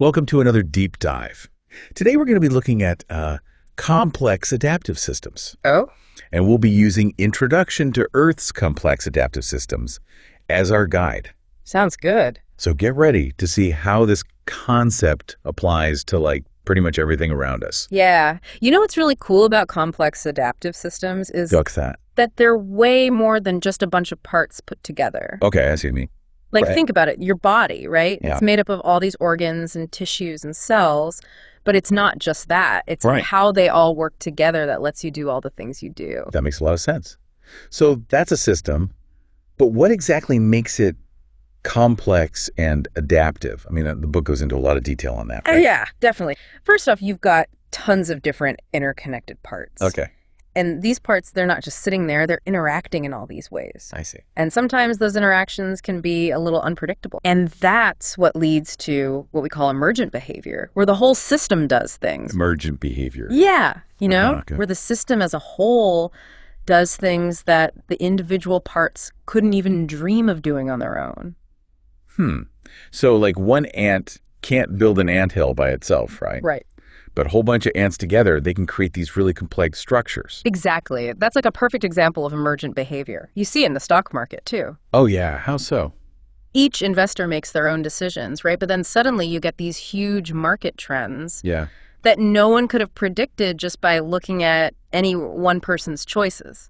Welcome to another deep dive. Today we're going to be looking at complex adaptive systems. Oh? And we'll be using Introduction to Earth's Complex Adaptive Systems as our guide. Sounds good. So get ready to see how this concept applies to pretty much everything around us. Yeah. You know what's really cool about complex adaptive systems is Duck that. that they're way more than just a bunch of parts put together. Okay, I see what you mean. Like, Right. think about it. Your body, right? Yeah. It's made up of all these organs and tissues and cells, but it's not just that. It's Right. how they all work together that lets you do all the things you do. That makes a lot of sense. So that's a system, but what exactly makes it complex and adaptive? I mean, the book goes into a lot of detail on that. Right? Yeah, definitely. First off, you've got tons of different interconnected parts. Okay, And these parts, they're not just sitting there, they're interacting in all these ways. I see. And sometimes those interactions can be a little unpredictable. And that's what leads to what we call emergent behavior, where the whole system does things. Emergent behavior. Yeah, Okay. where the system as a whole does things that the individual parts couldn't even dream of doing on their own. So one ant can't build an anthill by itself, right? Right. But a whole bunch of ants together, they can create these really complex structures. Exactly. That's like a perfect example of emergent behavior. You see it in the stock market, too. Oh yeah, how so? Each investor makes their own decisions, right? But then suddenly you get these huge market trends Yeah. that no one could have predicted just by looking at any one person's choices.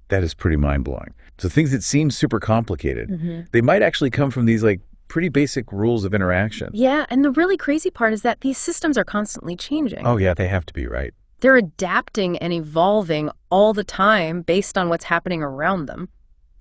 That is pretty mind-blowing. So things that seem super complicated, they might actually come from these pretty basic rules of interaction. Yeah, and the really crazy part is that these systems are constantly changing. Oh yeah, they have to be, right? They're adapting and evolving all the time based on what's happening around them.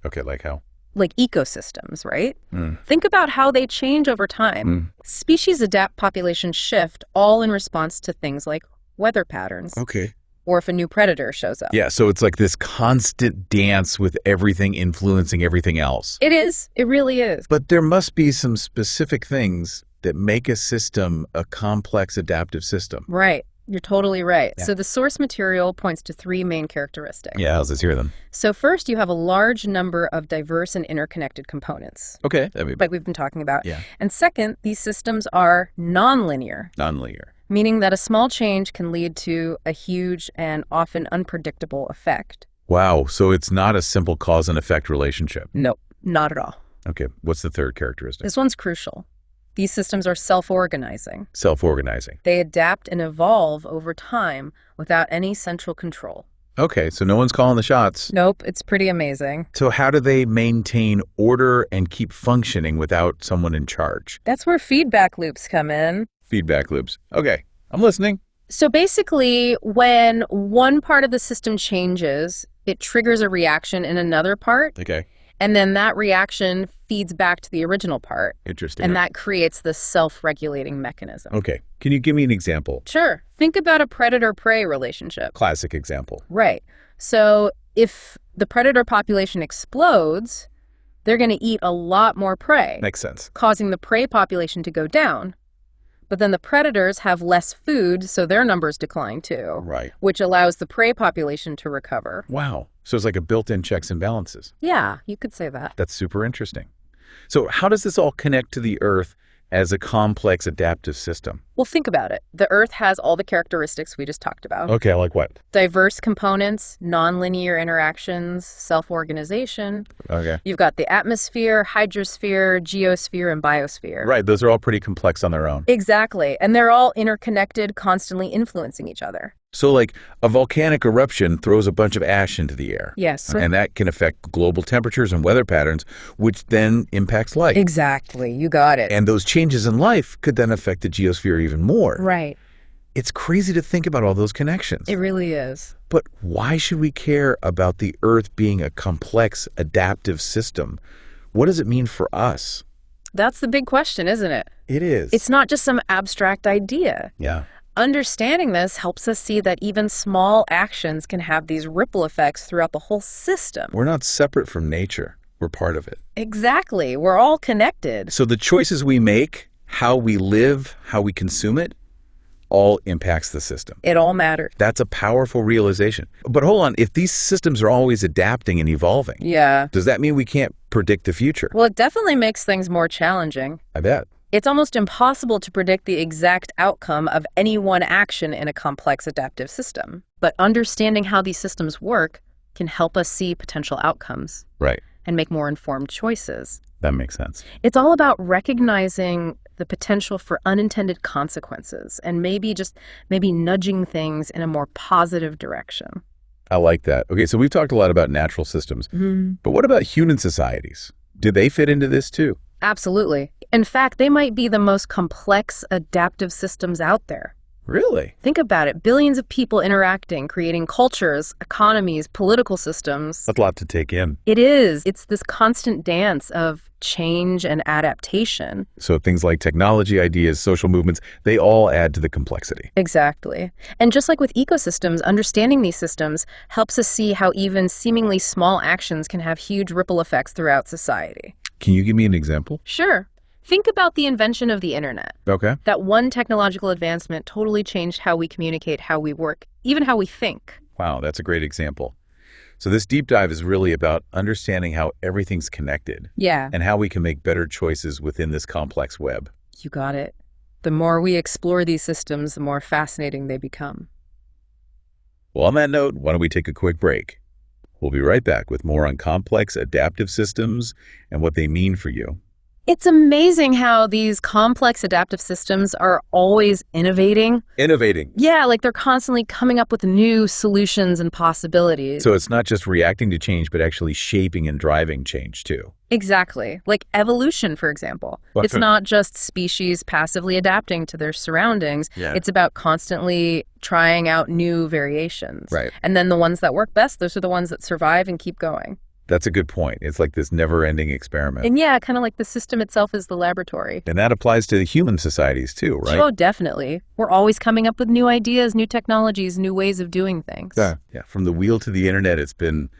Okay, like how? Like ecosystems, right? Mm. Think about how they change over time. Species adapt, populations shift, all in response to things like weather patterns, Okay. or if a new predator shows up. Yeah, so it's like this constant dance with everything influencing everything else. It is. It really is. But there must be some specific things that make a system a complex adaptive system. Right. You're totally right. Yeah. So the source material points to three main characteristics. Yeah, let's hear them. So first, you have a large number of diverse and interconnected components, Okay. like we've been talking about. Yeah. And second, these systems are nonlinear, Nonlinear. meaning that a small change can lead to a huge and often unpredictable effect. Wow, so it's not a simple cause and effect relationship. Nope, not at all. Okay, what's the third characteristic? This one's crucial. These systems are self-organizing. Self-organizing. They adapt and evolve over time without any central control. Okay, so no one's calling the shots. Nope, it's pretty amazing. So how do they maintain order and keep functioning without someone in charge? That's where feedback loops come in. Feedback loops. Okay, I'm listening. So basically, when one part of the system changes, it triggers a reaction in another part, Okay, and then that reaction feeds back to the original part, interesting. and that creates this self-regulating mechanism. Okay, can you give me an example? Sure. Think about a predator-prey relationship. Classic example. Right. So if the predator population explodes, they're going to eat a lot more prey, Makes sense. causing the prey population to go down. But then the predators have less food, so their numbers decline too, Right. which allows the prey population to recover. Wow. So it's like a built-in checks and balances. Yeah, you could say that. That's super interesting. So how does this all connect to the Earth as a complex adaptive system? Well, think about it. The Earth has all the characteristics we just talked about. Okay, like what? Diverse components, nonlinear interactions, self-organization. Okay. You've got the atmosphere, hydrosphere, geosphere, and biosphere. Right, those are all pretty complex on their own. Exactly. And they're all interconnected, constantly influencing each other. So a volcanic eruption throws a bunch of ash into the air. Yes. And that can affect global temperatures and weather patterns, which then impacts life. Exactly. You got it. And those changes in life could then affect the geosphere even more. Right. It's crazy to think about all those connections. It really is. But why should we care about the Earth being a complex adaptive system? What does it mean for us? That's the big question, isn't it? It is. It's not just some abstract idea. Yeah. Understanding this helps us see that even small actions can have these ripple effects throughout the whole system. We're not separate from nature. We're part of it. Exactly. We're all connected. So the choices we make, how we live, how we consume it, all impacts the system. It all matters. That's a powerful realization. But hold on, if these systems are always adapting and evolving, Yeah. does that mean we can't predict the future? Well, it definitely makes things more challenging. I bet. It's almost impossible to predict the exact outcome of any one action in a complex adaptive system. But understanding how these systems work can help us see potential outcomes Right. and make more informed choices. That makes sense. It's all about recognizing the potential for unintended consequences and maybe nudging things in a more positive direction. I like that. Okay, so we've talked a lot about natural systems, but what about human societies? Do they fit into this too? Absolutely. In fact, they might be the most complex adaptive systems out there. Really? Think about it. Billions of people interacting, creating cultures, economies, political systems. That's a lot to take in. It is. It's this constant dance of change and adaptation. So things like technology, ideas, social movements, they all add to the complexity. Exactly. And just like with ecosystems, understanding these systems helps us see how even seemingly small actions can have huge ripple effects throughout society. Can you give me an example? Sure. Think about the invention of the internet. Okay. That one technological advancement totally changed how we communicate, how we work, even how we think. Wow, that's a great example. So this deep dive is really about understanding how everything's connected Yeah, and how we can make better choices within this complex web. you got it. The more we explore these systems, the more fascinating they become. Well, on that note, why don't we take a quick break? We'll be right back with more on complex adaptive systems and what they mean for you. It's amazing how these complex adaptive systems are always innovating. Innovating. Yeah, like they're constantly coming up with new solutions and possibilities. So it's not just reacting to change, but actually shaping and driving change too. Exactly. Like evolution, for example. Well, It's not just species passively adapting to their surroundings. Yeah. It's about constantly trying out new variations. Right. And then the ones that work best, those are the ones that survive and keep going. That's a good point. It's like this never-ending experiment. And yeah, kind of like the system itself is the laboratory. And that applies to human societies too, right? Oh, definitely. We're always coming up with new ideas, new technologies, new ways of doing things. Yeah. From the wheel to the internet, it's been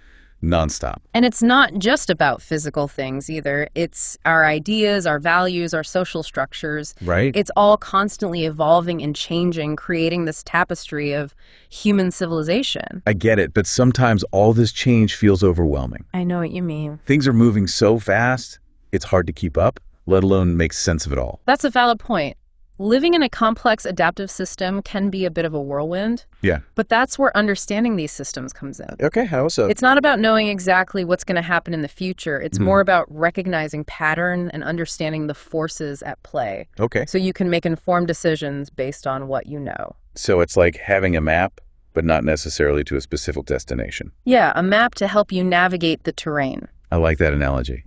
nonstop. And it's not just about physical things either. It's our ideas, our values, our social structures. Right? It's all constantly evolving and changing, creating this tapestry of human civilization. I get it, but sometimes all this change feels overwhelming. I know what you mean. Things are moving so fast, it's hard to keep up, let alone make sense of it all. That's a valid point. Living in a complex adaptive system can be a bit of a whirlwind, Yeah. but that's where understanding these systems comes in. Okay, how so? It's not about knowing exactly what's going to happen in the future. It's more about recognizing pattern and understanding the forces at play. Okay. So you can make informed decisions based on what you know. So it's like having a map, but not necessarily to a specific destination. Yeah, a map to help you navigate the terrain. I like that analogy.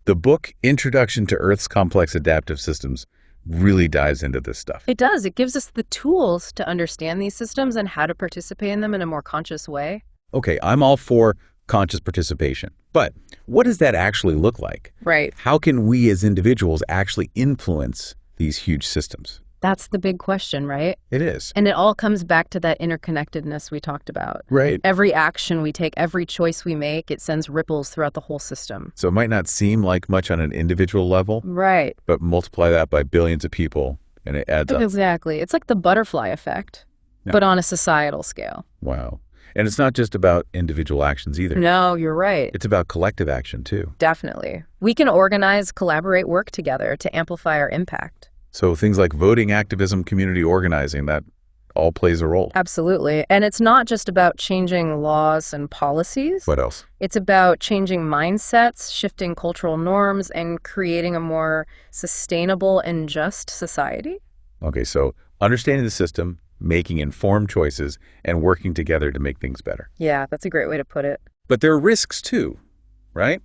The book, Introduction to Earth's Complex Adaptive Systems, really dives into this stuff. It does. It gives us the tools to understand these systems and how to participate in them in a more conscious way. Okay, I'm all for conscious participation, but what does that actually look like? Right. How can we as individuals actually influence these huge systems? That's the big question, right? It is. And it all comes back to that interconnectedness we talked about. Right. Every action we take, every choice we make, it sends ripples throughout the whole system. So it might not seem like much on an individual level, Right. but multiply that by billions of people and it adds up. Exactly. It's like the butterfly effect, Yeah. but on a societal scale. Wow. And it's not just about individual actions either. No, you're right. It's about collective action too. Definitely. We can organize, collaborate, work together to amplify our impact. So things like voting, activism, community organizing, that all plays a role. Absolutely. And it's not just about changing laws and policies. What else? It's about changing mindsets, shifting cultural norms, and creating a more sustainable and just society. Okay, so understanding the system, making informed choices, and working together to make things better. Yeah, that's a great way to put it. But there are risks too, right?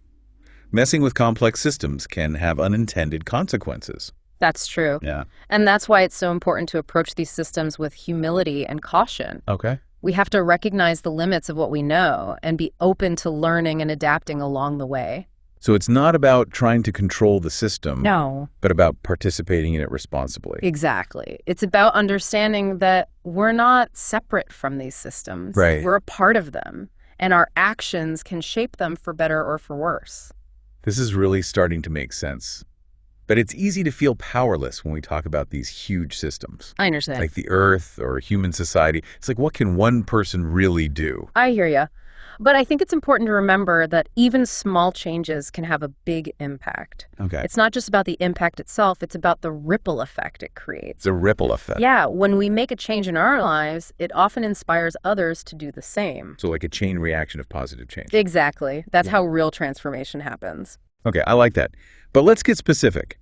Messing with complex systems can have unintended consequences. That's true. Yeah. And that's why it's so important to approach these systems with humility and caution. Okay. We have to recognize the limits of what we know and be open to learning and adapting along the way. So it's not about trying to control the system, No. but about participating in it responsibly. Exactly. It's about understanding that we're not separate from these systems. Right. We're a part of them, and our actions can shape them for better or for worse. This is really starting to make sense. But it's easy to feel powerless when we talk about these huge systems, I understand. like the Earth or human society. It's like, what can one person really do? I hear ya. But I think it's important to remember that even small changes can have a big impact. Okay. It's not just about the impact itself, it's about the ripple effect it creates. It's a ripple effect. Yeah, when we make a change in our lives, it often inspires others to do the same. So like a chain reaction of positive change. Exactly. That's how real transformation happens. Okay, I like that. But let's get specific.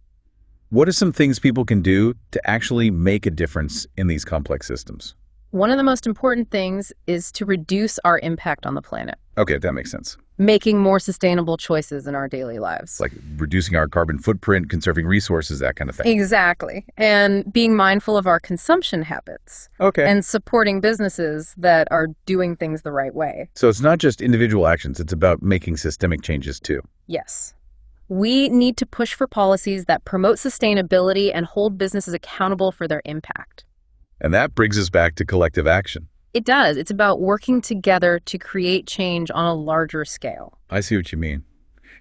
What are some things people can do to actually make a difference in these complex systems? One of the most important things is to reduce our impact on the planet, Okay, that makes sense. making more sustainable choices in our daily lives. Like reducing our carbon footprint, conserving resources, that kind of thing. Exactly. And being mindful of our consumption habits Okay. and supporting businesses that are doing things the right way. So it's not just individual actions, it's about making systemic changes too. Yes. We need to push for policies that promote sustainability and hold businesses accountable for their impact. And that brings us back to collective action. It does. It's about working together to create change on a larger scale. I see what you mean.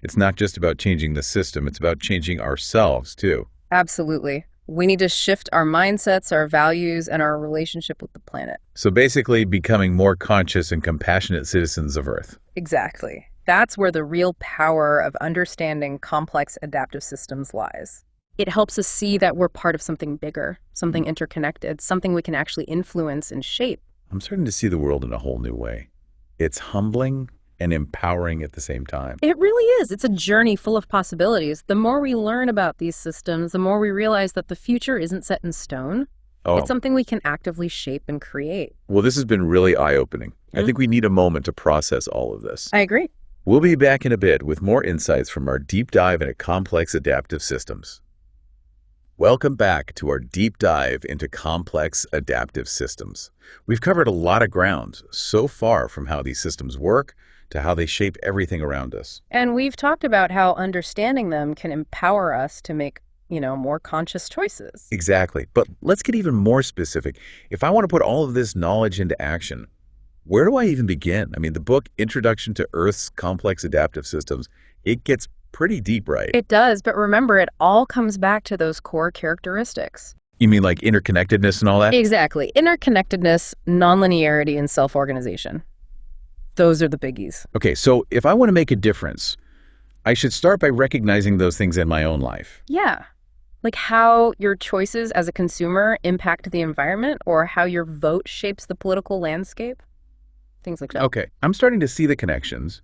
It's not just about changing the system, it's about changing ourselves too. Absolutely. We need to shift our mindsets, our values, and our relationship with the planet. So basically becoming more conscious and compassionate citizens of Earth. Exactly. That's where the real power of understanding complex adaptive systems lies. It helps us see that we're part of something bigger, something interconnected, something we can actually influence and shape. I'm starting to see the world in a whole new way. It's humbling and empowering at the same time. It really is. It's a journey full of possibilities. The more we learn about these systems, the more we realize that the future isn't set in stone. Oh, It's something we can actively shape and create. well, this has been really eye-opening. I think we need a moment to process all of this. I agree. We'll be back in a bit with more insights from our deep dive into complex adaptive systems. Welcome back to our deep dive into complex adaptive systems. We've covered a lot of ground so far, from how these systems work to how they shape everything around us. And we've talked about how understanding them can empower us to make, more conscious choices. Exactly. But let's get even more specific. If I want to put all of this knowledge into action, where do I even begin? I mean, the book Introduction to Earth's Complex Adaptive Systems, it gets pretty deep, right? It does, but remember, it all comes back to those core characteristics. You mean like interconnectedness and all that? Exactly. Interconnectedness, nonlinearity, and self-organization. Those are the biggies. Okay, so if I want to make a difference, I should start by recognizing those things in my own life. Yeah. Like how your choices as a consumer impact the environment, or how your vote shapes the political landscape. Things like that. Okay, I'm starting to see the connections.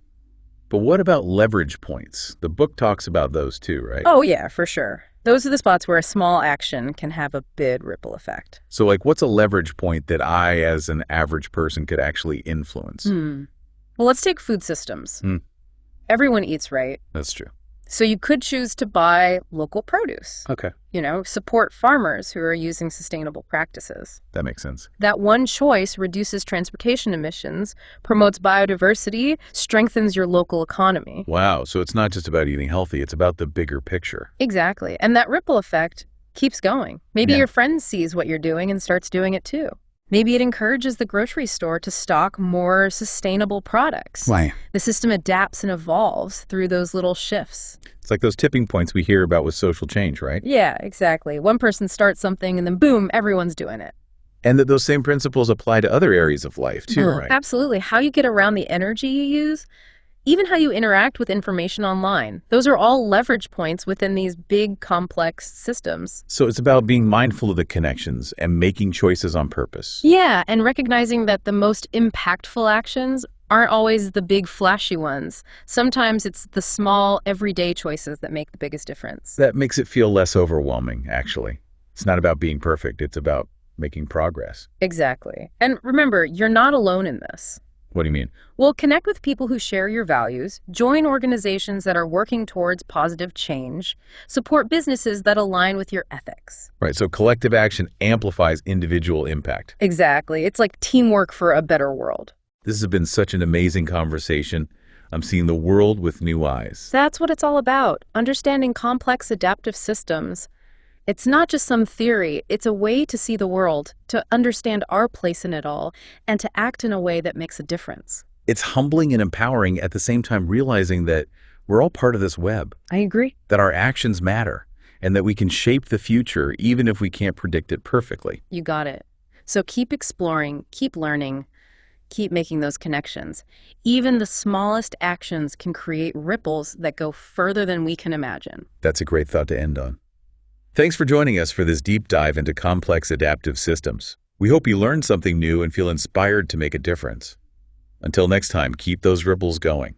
But what about leverage points? The book talks about those too, right? Oh, yeah, for sure. Those are the spots where a small action can have a big ripple effect. So like, what's a leverage point that I, as an average person, could actually influence? Well, let's take food systems. Hmm. Everyone eats, right? That's true. So you could choose to buy local produce. Okay, Support farmers who are using sustainable practices. that makes sense. That one choice reduces transportation emissions, promotes biodiversity, strengthens your local economy. Wow, so it's not just about eating healthy, it's about the bigger picture. Exactly. And that ripple effect keeps going. Maybe Yeah. your friend sees what you're doing and starts doing it too. Maybe it encourages the grocery store to stock more sustainable products. Why? The system adapts and evolves through those little shifts. It's like those tipping points we hear about with social change, right? Yeah, exactly. One person starts something and then boom, everyone's doing it. And that those same principles apply to other areas of life too, right? Absolutely. How you get around the energy you use, even how you interact with information online. Those are all leverage points within these big, complex systems. So it's about being mindful of the connections and making choices on purpose. Yeah, and recognizing that the most impactful actions aren't always the big, flashy ones. Sometimes it's the small, everyday choices that make the biggest difference. That makes it feel less overwhelming, actually. It's not about being perfect, it's about making progress. Exactly. And remember, you're not alone in this. What do you mean? Well, connect with people who share your values, join organizations that are working towards positive change, support businesses that align with your ethics. Right, so collective action amplifies individual impact. Exactly. It's like teamwork for a better world. This has been such an amazing conversation. I'm seeing the world with new eyes. That's what it's all about, understanding complex adaptive systems. It's not just some theory, it's a way to see the world, to understand our place in it all, and to act in a way that makes a difference. It's humbling and empowering, at the same time realizing that we're all part of this web, I agree. that our actions matter, and that we can shape the future even if we can't predict it perfectly. You got it. So keep exploring, keep learning, keep making those connections. Even the smallest actions can create ripples that go further than we can imagine. That's a great thought to end on. Thanks for joining us for this deep dive into complex adaptive systems. We hope you learned something new and feel inspired to make a difference. Until next time, keep those ripples going.